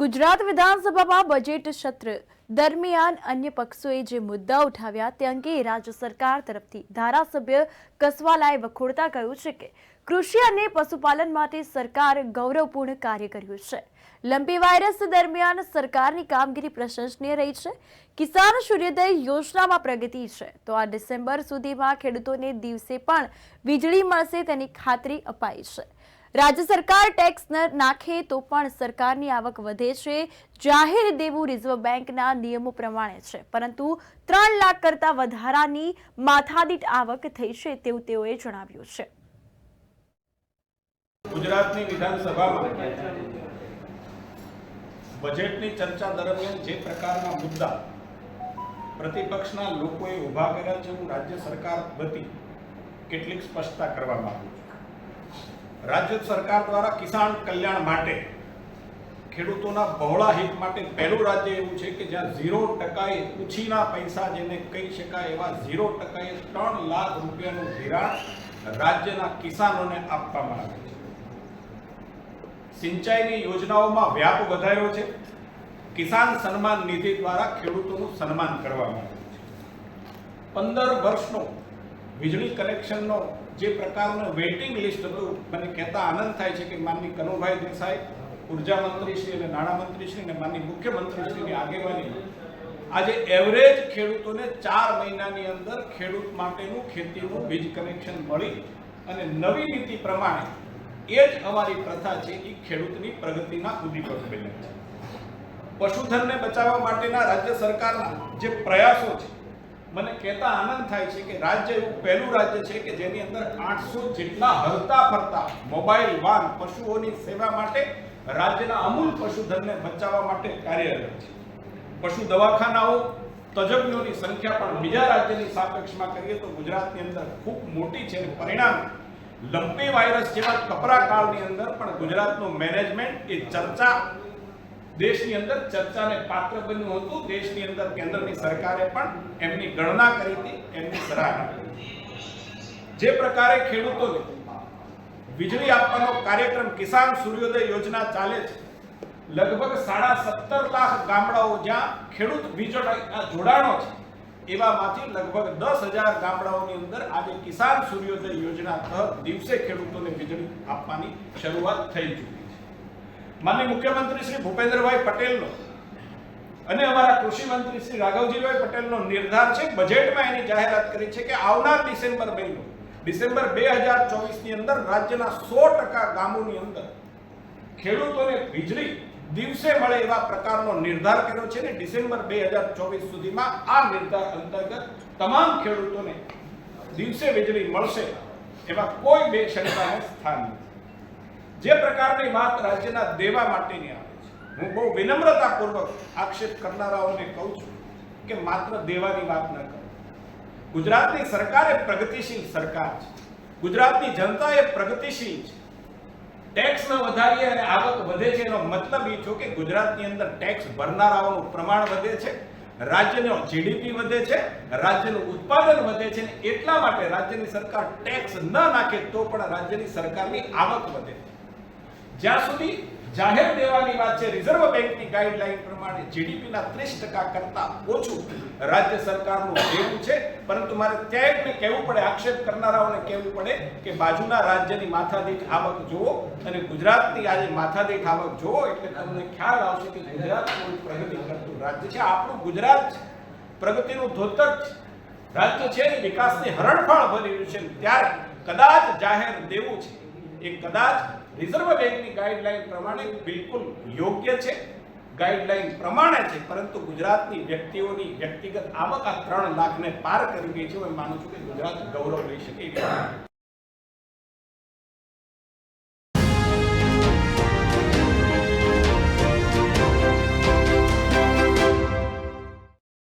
ગુજરાત વિધાનસભામાં બજેટ સત્ર દરમિયાન અન્ય પક્ષોએ જે મુદ્દા ઉઠાવ્યા તે અંગે રાજ્ય સરકાર તરફથી ધારાસભ્ય કસવાલાએ વખોડતા કહ્યું છે કે કૃષિ અને પશુપાલન માટે સરકાર ગૌરવપૂર્ણ કાર્ય કર્યું છે। લંપી વાયરસ દરમિયાન સરકારની કામગીરી પ્રશંસનીય રહી છે। કિસાન સૂર્યોદય યોજનામાં પ્રગતિ છે તો આ ડિસેમ્બર સુધીમાં ખેડૂતોને દિવસે પણ વીજળી મળશે તેની ખાતરી અપાઈ છે। राज्य सरकार टेक्स न नाखे तो पण सरकारनी आवक वधे छे। जाहेर देवू रिजर्व बेंकना नियमो प्रमाणे छे, परंतु 3 लाख करता वधारानी माथादीठ आवक थई छे तेवुं तेओए जणाव्युं छे। गुजरातनी विधानसभामां बजेटनी चर्चा दरमियान जे प्रकारना मुद्दा प्रतिपक्षना लोकोए उभा कर्या छे हुं राज्य सरकार वती કેટલીક સ્પષ્ટતા કરવા માંગુ છું। राज्य सरकार द्वारा किसान कल्याण माटे खेडूतोना बहोळा हित माटे पहेलुं राज्य एवुं छे के ज्यां 0% उछीना पैसा जेने कही शकाय एवा 0% 3 लाख रूपियानुं धिराण राज्यना किसानोने आपवामां आवे छे। सिंचाईनी योजनाओमां व्याप वधार्यो छे। किसान सन्मान निधि द्वारा खेडूतोनुं सन्मान करवामां आवे छे। 15 वर्षनो વીજળી કનેક્શનનો જે પ્રકારનો વેઇટિંગ લિસ્ટ હતું મને કહેતા આનંદ થાય છે કે માનની કનુભાઈ દેસાઈ ઉર્જા મંત્રીશ્રી અને નાણામંત્રીશ્રી અને માનની મુખ્યમંત્રીશ્રીની આગેવાનીમાં આજે એવરેજ ખેડૂતોને 4 મહિનાની અંદર ખેડૂત માટેનું ખેતીનું વીજ કનેક્શન મળી અને નવી નીતિ પ્રમાણે એ જ અમારી પ્રથા છે એ ખેડૂતની પ્રગતિના ઉદ્દીપક બને છે। પશુધનને બચાવવા માટેના રાજ્ય સરકારના જે પ્રયાસો છે મને કહેતા આનંદ થાય છે કે રાજ્ય એવું પહેલું રાજ્ય છે કે જેની અંદર 800 જેટલા હરતા ફરતા મોબાઈલ વાન પશુઓની સેવા માટે રાજ્યના અમૂલ પશુધનને બચાવવા માટે કાર્યરત છે। પશુ દવાખાનાઓ તજજ્ઞોની સંખ્યા પણ બીજા રાજ્યની સાપેક્ષમાં કરીએ તો ગુજરાતની અંદર ખૂબ મોટી છે। પરિણામ લંપી વાયરસ જેવા કપરા કાળની અંદર પણ ગુજરાતનું મેનેજમેન્ટ એ ચર્ચા देशनी अंदर चर्चा ने पात्र बन्युं हतुं। देशनी अंदर केंद्रनी सरकारे पण एमनी गणना करी हती, एमनी सराहना करी। जे प्रकारे खेडूतोने वीजળી આપવાનો કાર્યક્રમ કિસાન સૂર્યોદય યોજના ચાલે છે, લગભગ 17.5 લાખ ગામડાઓ જ્યાં ખેડૂત વીજળીના જોડાણો છે એવામાંથી લગભગ 10,000 ગામડાઓની અંદર આજે કિસાન સૂર્યોદય યોજના તહત દિવસે ખેડૂતોને વીજળી આપવાની શરૂઆત થઈ ચૂકી છે। माननीय मुख्यमंत्री श्री भूपेन्द्रभाई पटेलनो અને અમારા કૃષિ મંત્રી શ્રી રાઘવજીભાઈ પટેલનો નિર્ધાર છે। બજેટમાં એની જાહેરાત કરી છે કે આવનાર ડિસેમ્બર મહિનો ડિસેમ્બર 2024 ની અંદર રાજ્યના 100% ગામોની અંદર ખેડૂતોને વીજળી દિવસે મળે એવા પ્રકારનો નિર્ધાર કર્યો છે ને ડિસેમ્બર 2024 સુધીમાં આ નિર્ધાર અંતર્ગત તમામ ખેડૂતોને દિવસે વીજળી મળશે એવા કોઈ બે શંકાને સ્થાન નથી। જે પ્રકારની વાત રાજ્યના દેવા માટેની આવે છે, હું બહુ વિનમ્રતાપૂર્વક આક્ષેપ કરનારાઓને કહું છું કે માત્ર દેવાની વાત ન કરો। ગુજરાતની સરકાર એ પ્રગતિશીલ સરકાર છે। ગુજરાતની જનતા એ પ્રગતિશીલ છે। ટેક્સ ન વધારીએ અને આવક વધે છે એનો મતલબ એ છે કે ગુજરાતની અંદર ટેક્સ ભરનારાઓનું પ્રમાણ વધે છે, રાજ્યનો જીડીપી વધે છે, રાજ્યનું ઉત્પાદન વધે છે અને એટલા માટે રાજ્યની સરકાર ટેક્સ ન નાખે તો પણ રાજ્યની સરકારની આવક વધે છે। જ્યાં સુધી જાહેર દેવાની વાત છે, રિઝર્વ બેંકની ગાઈડલાઈન પ્રમાણે જીડીપીના 30% કરતા ઓછું રાજ્ય સરકારનું દેવું છે। પરંતુ મારે ત્યાં એકને કહેવું પડે, આક્ષેપ કરનારાઓને કહેવું પડે કે બાજુના રાજ્યની માથાદીઠ આવક જુઓ અને ગુજરાતની આજે માથાદીઠ આવક જુઓ એટલે તમને ખ્યાલ આવશે કે ગુજરાત કોઈ પ્રગતિ કરતું રાજ્ય છે। આપણું ગુજરાત પ્રગતિનું ધોતક રાજ્ય છે, વિકાસની હરણફાળ ભરી રહ્યું છે। ત્યારે કદાચ જાહેર દેવું છે એ કદાચ रिजर्व बैंक की गाइडलाइन प्रमाणे बिल्कुल योग्य है, गाइडलाइन प्रमाणे है, परंतु गुजरात की व्यक्तिगत आवक आ 3 लाख ने पार कर गई है। मैं मानु छूं कि गुजरात गौरव लई शके।